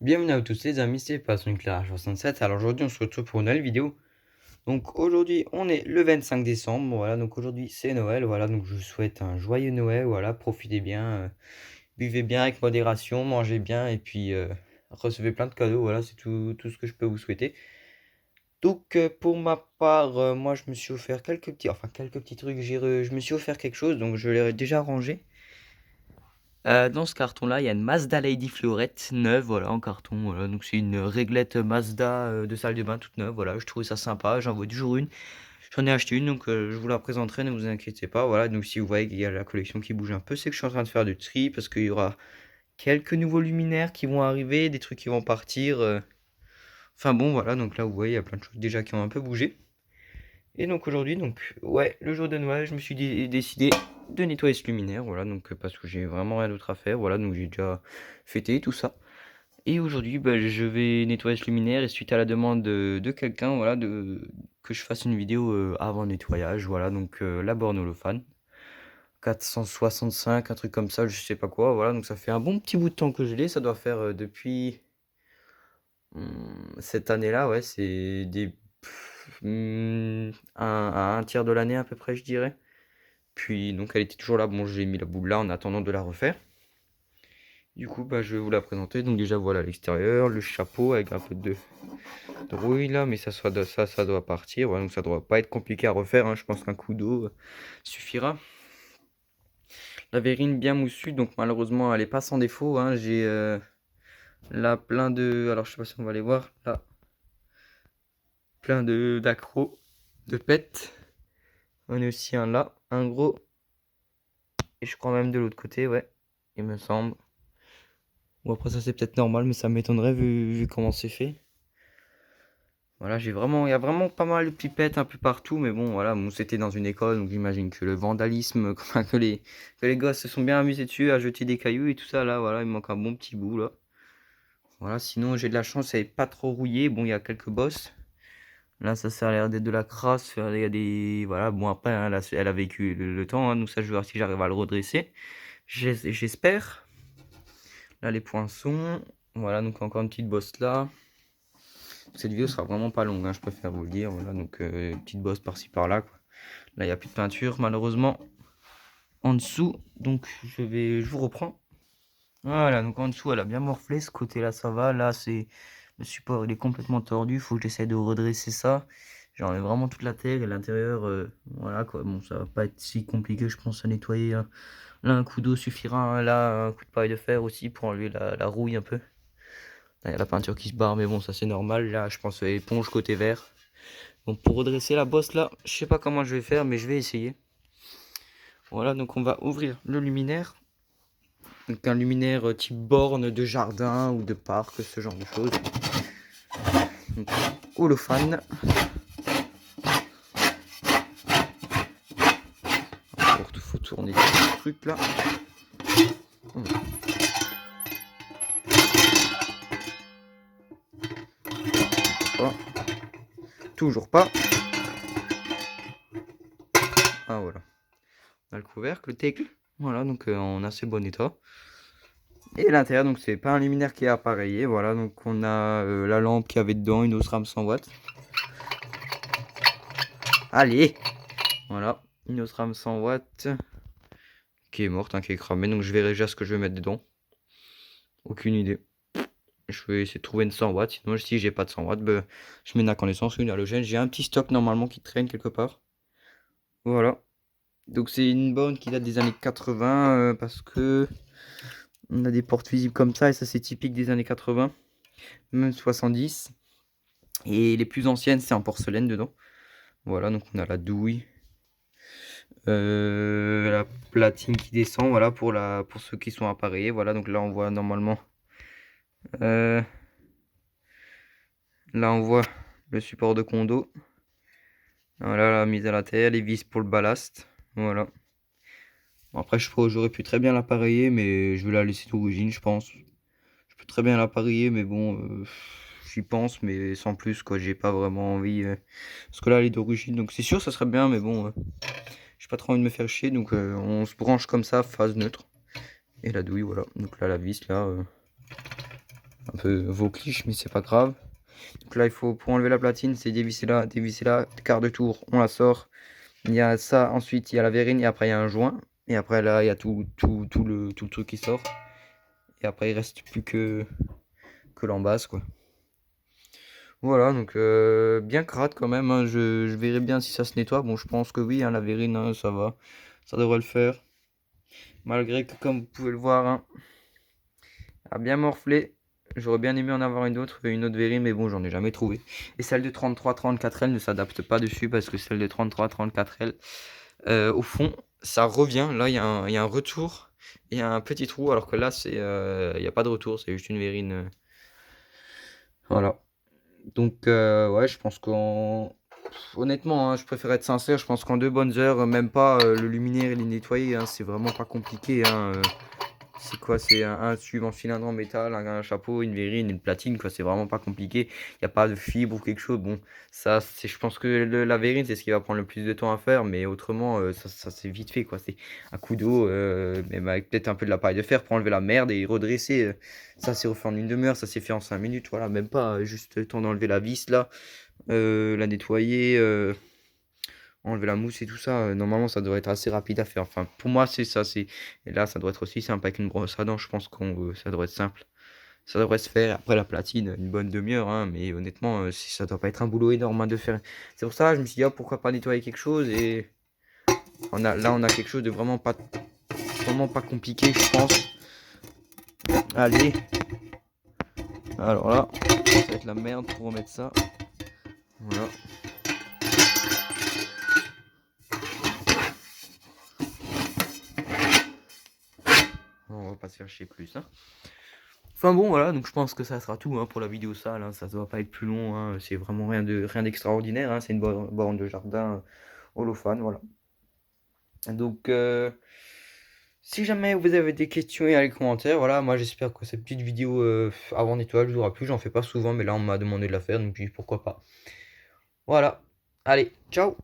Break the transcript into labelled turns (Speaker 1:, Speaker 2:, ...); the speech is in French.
Speaker 1: Bienvenue à tous les amis, c'est Passion67. Alors aujourd'hui on se retrouve pour une nouvelle vidéo. Donc aujourd'hui on est le 25 décembre, voilà, donc aujourd'hui c'est Noël, voilà, donc je vous souhaite un joyeux Noël, voilà, profitez bien, buvez bien avec modération, mangez bien et puis recevez plein de cadeaux, voilà, c'est tout ce que je peux vous souhaiter. Donc pour ma part, moi je me suis offert quelques petits trucs, je me suis offert quelque chose, donc je l'ai déjà rangé. Dans ce carton-là, il y a une Mazda Lady Fleurette neuve, voilà, en carton, voilà. Donc c'est une réglette Mazda de salle de bain toute neuve, voilà. Je trouvais ça sympa, j'en vois toujours une. J'en ai acheté une, donc je vous la présenterai, ne vous inquiétez pas, voilà. Donc si vous voyez qu'il y a la collection qui bouge un peu, c'est que je suis en train de faire du tri parce qu'il y aura quelques nouveaux luminaires qui vont arriver, des trucs qui vont partir. Enfin bon, voilà. Donc là, vous voyez, il y a plein de choses déjà qui ont un peu bougé. Et donc aujourd'hui, donc ouais, le jour de Noël, je me suis décidé de nettoyer ce luminaire, voilà, donc parce que j'ai vraiment rien d'autre à faire, voilà, donc j'ai déjà fêté tout ça. Et aujourd'hui, bah, je vais nettoyer ce luminaire et suite à la demande de quelqu'un, voilà, que je fasse une vidéo avant nettoyage, voilà, donc la borne holophane, 465, un truc comme ça, je sais pas quoi, voilà, donc ça fait un bon petit bout de temps que je l'ai, ça doit faire depuis cette année-là, ouais, c'est un tiers de l'année à peu près, je dirais. Puis donc elle était toujours là, bon j'ai mis la boule là en attendant de la refaire. Du coup bah je vais vous la présenter. Donc déjà voilà l'extérieur, le chapeau avec un peu de rouille là, mais ça doit partir. Voilà, donc ça doit pas être compliqué à refaire, hein. Je pense qu'un coup d'eau suffira. La verrine bien moussue, donc malheureusement elle est pas sans défaut, hein. J'ai là plein de. Alors je sais pas si on va les voir là. Plein de d'accros, de pets. On est aussi un là, un gros. Et je crois même de l'autre côté, ouais. Il me semble. Bon après ça c'est peut-être normal mais ça m'étonnerait vu comment c'est fait. Voilà, il y a vraiment pas mal de pipettes un peu partout, mais bon voilà, bon, c'était dans une école, donc j'imagine que le vandalisme, enfin, que les gosses se sont bien amusés dessus à jeter des cailloux et tout ça là, voilà, il me manque un bon petit bout là. Voilà, sinon j'ai de la chance, elle est pas trop rouillée, bon il y a quelques bosses. Là ça a l'air d'être de la crasse, il y a des. Voilà, bon après hein, elle a vécu le temps, hein, donc ça je vais voir si j'arrive à le redresser. J'espère. Là les poinçons, voilà, donc encore une petite bosse là. Cette vidéo sera vraiment pas longue, hein, je préfère vous le dire. Voilà, donc petite bosse par-ci par-là, quoi. Là, il n'y a plus de peinture, malheureusement, en dessous. Donc, je vous reprends. Voilà, donc en dessous, elle a bien morflé. Ce côté-là, ça va. Là, c'est le support, il est complètement tordu. Il faut que j'essaie de redresser ça. J'enlève vraiment toute la terre et l'intérieur, voilà quoi. Bon, ça va pas être si compliqué, je pense, à nettoyer, hein. Là, un coup d'eau suffira, hein. Là, un coup de paille de fer aussi pour enlever la rouille un peu. Là, il y a la peinture qui se barre, mais bon, ça c'est normal. Là, je pense éponge côté vert. Donc pour redresser la bosse là, je sais pas comment je vais faire, mais je vais essayer. Voilà, donc on va ouvrir le luminaire. Donc un luminaire type borne de jardin ou de parc, ce genre de choses. Donc holophane. Il faut tourner ce truc là. Oh. Toujours pas. Ah voilà. On a le couvercle, le tecle. Voilà, donc en assez bon état. Et l'intérieur, donc c'est pas un luminaire qui est appareillé. Voilà, donc on a la lampe qui avait dedans, une Osram 100 watts. Allez, voilà, une Osram 100 watts qui est morte, hein, qui est cramée. Donc je verrai déjà ce que je vais mettre dedans. Aucune idée. Je vais essayer de trouver une 100 watts. Sinon, si j'ai pas de 100 watts, ben, je mets une incandescence ou une halogène. J'ai un petit stock normalement qui traîne quelque part. Voilà. Donc c'est une borne qui date des années 80 parce que on a des portes visibles comme ça et ça c'est typique des années 80, même 70. Et les plus anciennes c'est en porcelaine dedans. Voilà, donc on a la douille, la platine qui descend, voilà pour ceux qui sont appareillés. Voilà, donc là on voit normalement, là on voit le support de condo. Voilà la mise à la terre, les vis pour le ballast. Voilà. Bon, après, j'aurais pu très bien l'appareiller, mais je vais la laisser d'origine, je pense. Je peux très bien l'appareiller, mais bon, j'y pense, mais sans plus, quoi. J'ai pas vraiment envie. Parce que là, elle est d'origine, donc c'est sûr, ça serait bien, mais bon, j'ai pas trop envie de me faire chier, donc on se branche comme ça, phase neutre. Et la douille, voilà. Donc là, la vis, là, un peu vaucliche, mais c'est pas grave. Donc là, il faut, pour enlever la platine, c'est dévisser là, quart de tour, on la sort. Il y a ça, ensuite il y a la verrine, et après il y a un joint. Et après là, il y a tout le truc qui sort. Et après, il reste plus que l'embase, quoi. Voilà, donc bien crade quand même, hein. Je verrai bien si ça se nettoie. Bon, je pense que oui, hein, la verrine, hein, ça va. Ça devrait le faire. Malgré que, comme vous pouvez le voir, hein, elle a bien morflé. J'aurais bien aimé en avoir une autre verrine, mais bon, j'en ai jamais trouvé. Et celle de 33-34L ne s'adapte pas dessus parce que celle de 33-34L, au fond, ça revient. Là, il y a un retour et un petit trou, alors que là, il n'y a pas de retour, c'est juste une verrine. Voilà. Donc, ouais, je pense qu'en. Honnêtement, hein, je préfère être sincère. Je pense qu'en 2 bonnes heures, même pas le luminaire et les nettoyer, hein, c'est vraiment pas compliqué, hein. C'est quoi? C'est un tube en cylindre en métal, un chapeau, une verrine, une platine, quoi. C'est vraiment pas compliqué. Il n'y a pas de fibre ou quelque chose. Bon, ça, je pense que la verrine, c'est ce qui va prendre le plus de temps à faire, mais autrement, ça c'est vite fait, quoi. C'est un coup d'eau, même avec peut-être un peu de la paille de fer pour enlever la merde et redresser. Ça, c'est refait en une demi-heure, ça s'est fait en 5 minutes. Voilà, même pas juste le temps d'enlever la vis là, la nettoyer. Enlever la mousse et tout ça, normalement ça devrait être assez rapide à faire. Enfin, pour moi, c'est ça. Et là, ça doit être aussi simple avec une brosse à dents. Je pense que ça devrait être simple. Ça devrait se faire. Après, la platine, une bonne demi-heure, hein, mais honnêtement, ça doit pas être un boulot énorme, hein, de faire. C'est pour ça, je me suis dit, ah, pourquoi pas nettoyer quelque chose. Et là, on a quelque chose de vraiment pas compliqué, je pense. Allez. Alors là, ça va être la merde pour remettre ça. Voilà. On va pas se faire chier plus, hein. Enfin bon, voilà, donc je pense que ça sera tout, hein, pour la vidéo sale, hein. Ça doit pas être plus long, hein. C'est vraiment rien d'extraordinaire, hein. C'est une borne de jardin holophane, voilà. Donc, si jamais vous avez des questions, et les commentaires, voilà. Moi, j'espère que cette petite vidéo avant nettoyage vous aura plu. J'en fais pas souvent, mais là, on m'a demandé de la faire, donc je dis pourquoi pas. Voilà. Allez, ciao!